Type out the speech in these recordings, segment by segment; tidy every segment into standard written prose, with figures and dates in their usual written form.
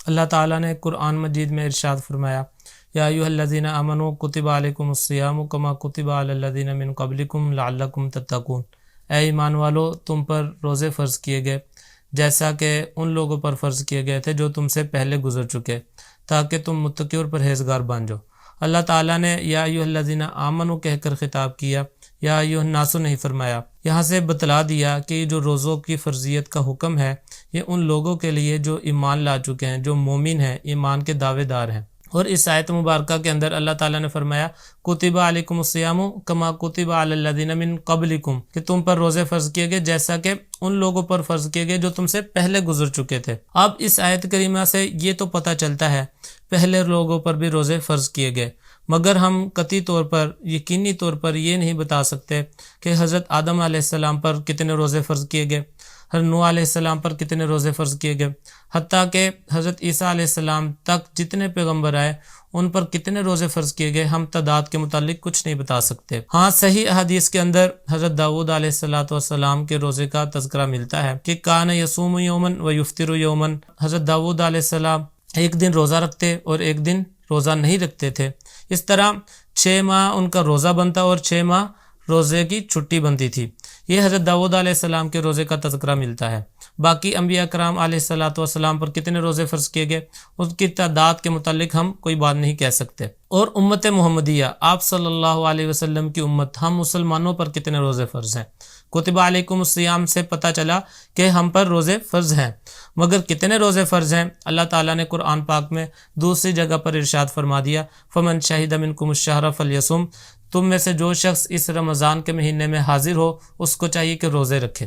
اللہ تعالیٰ نے قرآن مجید میں ارشاد فرمایا، یا ایھا الذین آمنوا کتب علیکم الصیام کما کتب علی الذین من قبلکم لعلکم تتقون۔ اے ایمان والو، تم پر روزے فرض کیے گئے جیسا کہ ان لوگوں پر فرض کیے گئے تھے جو تم سے پہلے گزر چکے، تاکہ تم متقی اور پرہیزگار بن جاؤ۔ اللہ تعالیٰ نے یا ایھا الذین آمنوا کہہ کر خطاب کیا، یا ایھا الناس نہیں فرمایا۔ یہاں سے بتلا دیا کہ جو روزوں کی فرضیت کا حکم ہے یہ ان لوگوں کے لیے جو ایمان لا چکے ہیں، جو مومن ہیں، ایمان کے دعوے دار ہیں۔ اور اس آیت مبارکہ کے اندر اللہ تعالیٰ نے فرمایا کتب علیکم الصیام کما کتب علی الذین من قبلکم، کہ تم پر روزے فرض کیے گئے جیسا کہ ان لوگوں پر فرض کیے گئے جو تم سے پہلے گزر چکے تھے۔ اب اس آیت کریمہ سے یہ تو پتہ چلتا ہے پہلے لوگوں پر بھی روزے فرض کیے گئے، مگر ہم قطعی طور پر، یقینی طور پر یہ نہیں بتا سکتے کہ حضرت آدم علیہ السلام پر کتنے روزے فرض کیے گئے، حضرت نوح علیہ السلام پر کتنے روزے فرض کیے گئے، حتیٰ کہ حضرت عیسیٰ علیہ السلام تک جتنے پیغمبر آئے ان پر کتنے روزے فرض کیے گئے، ہم تعداد کے متعلق کچھ نہیں بتا سکتے۔ ہاں صحیح احادیث کے اندر حضرت داؤد علیہ السلام کے روزے کا تذکرہ ملتا ہے کہ کان یصوم یومن و یفطر یومن۔ حضرت داؤد علیہ السلام ایک دن روزہ رکھتے اور ایک دن روزہ نہیں رکھتے تھے۔ اس طرح 6 ماہ ان کا روزہ بنتا اور 6 ماہ روزے کی چھٹی بنتی تھی۔ یہ حضرت داؤد علیہ السلام کے روزے کا تذکرہ ملتا ہے۔ باقی انبیاء کرام علیہ السلام پر کتنے روزے فرض کیے گئے اس کی تعداد کے متعلق ہم کوئی بات نہیں کہہ سکتے۔ اور امت محمدیہ، آپ صلی اللہ علیہ وسلم کی امت، ہم مسلمانوں پر کتنے روزے فرض ہیں؟ کتب علیکم الصیام سے پتہ چلا کہ ہم پر روزے فرض ہیں، مگر کتنے روزے فرض ہیں؟ اللہ تعالیٰ نے قرآن پاک میں دوسری جگہ پر ارشاد فرما دیا، فمن شہد منکم الشہر فلیصم، تم میں سے جو شخص اس رمضان کے مہینے میں حاضر ہو اس کو چاہیے کہ روزے رکھے۔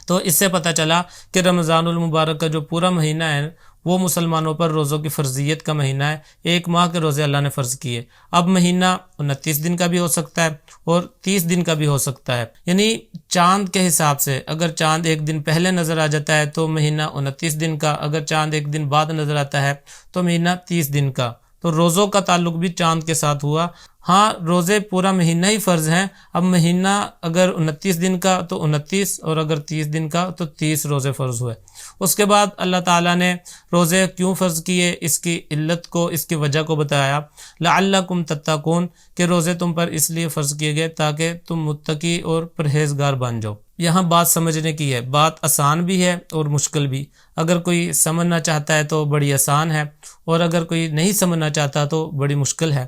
تو اس سے پتہ چلا کہ رمضان المبارک کا جو پورا مہینہ ہے وہ مسلمانوں پر روزوں کی فرضیت کا مہینہ ہے۔ 1 ماہ کے روزے اللہ نے فرض کیے۔ اب مہینہ 29 دن کا بھی ہو سکتا ہے اور 30 دن کا بھی ہو سکتا ہے، یعنی چاند کے حساب سے اگر چاند 1 دن پہلے نظر آ جاتا ہے تو مہینہ 29 دن کا، اگر چاند 1 دن بعد نظر آتا ہے تو مہینہ 30 دن کا۔ تو روزوں کا تعلق بھی چاند کے ساتھ ہوا۔ ہاں روزے پورا مہینہ ہی فرض ہیں۔ اب مہینہ اگر 29 دن کا تو 29، اور اگر 30 دن کا تو 30 روزے فرض ہوئے۔ اس کے بعد اللہ تعالیٰ نے روزے کیوں فرض کیے، اس کی علت کو، اس کی وجہ کو بتایا، لعلکم تتقون، کہ روزے تم پر اس لیے فرض کیے گئے تاکہ تم متقی اور پرہیزگار بن جاؤ۔ یہاں بات سمجھنے کی ہے، بات آسان بھی ہے اور مشکل بھی۔ اگر کوئی سمجھنا چاہتا ہے تو بڑی آسان ہے، اور اگر کوئی نہیں سمجھنا چاہتا تو بڑی مشکل ہے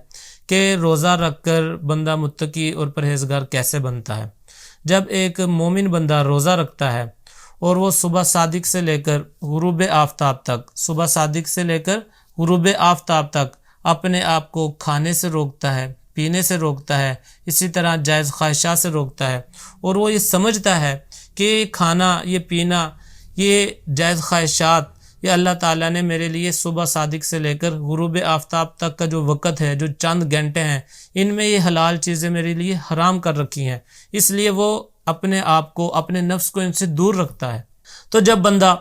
کہ روزہ رکھ کر بندہ متقی اور پرہیزگار کیسے بنتا ہے۔ جب ایک مومن بندہ روزہ رکھتا ہے اور وہ صبح صادق سے لے کر غروب آفتاب تک، صبح صادق سے لے کر غروب آفتاب تک اپنے آپ کو کھانے سے روکتا ہے، پینے سے روکتا ہے، اسی طرح جائز خواہشات سے روکتا ہے، اور وہ یہ سمجھتا ہے کہ کھانا، یہ پینا، یہ جائز خواہشات، یہ اللہ تعالیٰ نے میرے لیے صبح صادق سے لے کر غروب آفتاب تک کا جو وقت ہے، جو چند گھنٹے ہیں، ان میں یہ حلال چیزیں میرے لیے حرام کر رکھی ہیں، اس لیے وہ اپنے آپ کو، اپنے نفس کو ان سے دور رکھتا ہے۔ تو جب بندہ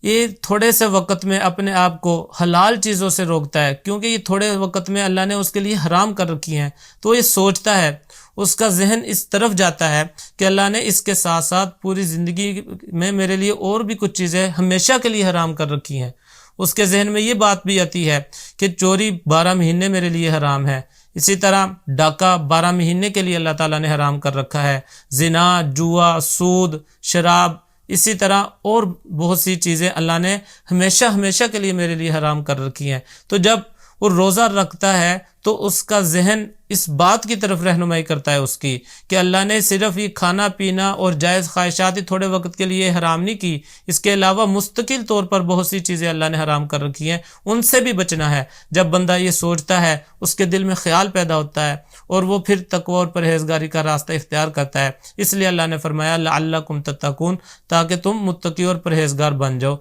یہ تھوڑے سے وقت میں اپنے آپ کو حلال چیزوں سے روکتا ہے، کیونکہ یہ تھوڑے وقت میں اللہ نے اس کے لیے حرام کر رکھی ہیں، تو یہ سوچتا ہے، اس کا ذہن اس طرف جاتا ہے کہ اللہ نے اس کے ساتھ ساتھ پوری زندگی میں میرے لیے اور بھی کچھ چیزیں ہمیشہ کے لیے حرام کر رکھی ہیں۔ اس کے ذہن میں یہ بات بھی آتی ہے کہ چوری 12 مہینے میرے لیے حرام ہے، اسی طرح ڈاکہ 12 مہینے کے لیے اللہ تعالیٰ نے حرام کر رکھا ہے، زنا، جوا، سود، شراب، اسی طرح اور بہت سی چیزیں اللہ نے ہمیشہ کے لیے میرے لیے حرام کر رکھی ہیں۔ تو جب وہ روزہ رکھتا ہے تو اس کا ذہن اس بات کی طرف رہنمائی کرتا ہے اس کی کہ اللہ نے صرف یہ کھانا پینا اور جائز خواہشات ہی تھوڑے وقت کے لیے حرام نہیں کی، اس کے علاوہ مستقل طور پر بہت سی چیزیں اللہ نے حرام کر رکھی ہیں، ان سے بھی بچنا ہے۔ جب بندہ یہ سوچتا ہے، اس کے دل میں خیال پیدا ہوتا ہے، اور وہ پھر تقوی اور پرہیزگاری کا راستہ اختیار کرتا ہے۔ اس لیے اللہ نے فرمایا لعلکم تتقون، تاکہ تم متقی اور پرہیزگار بن جاؤ۔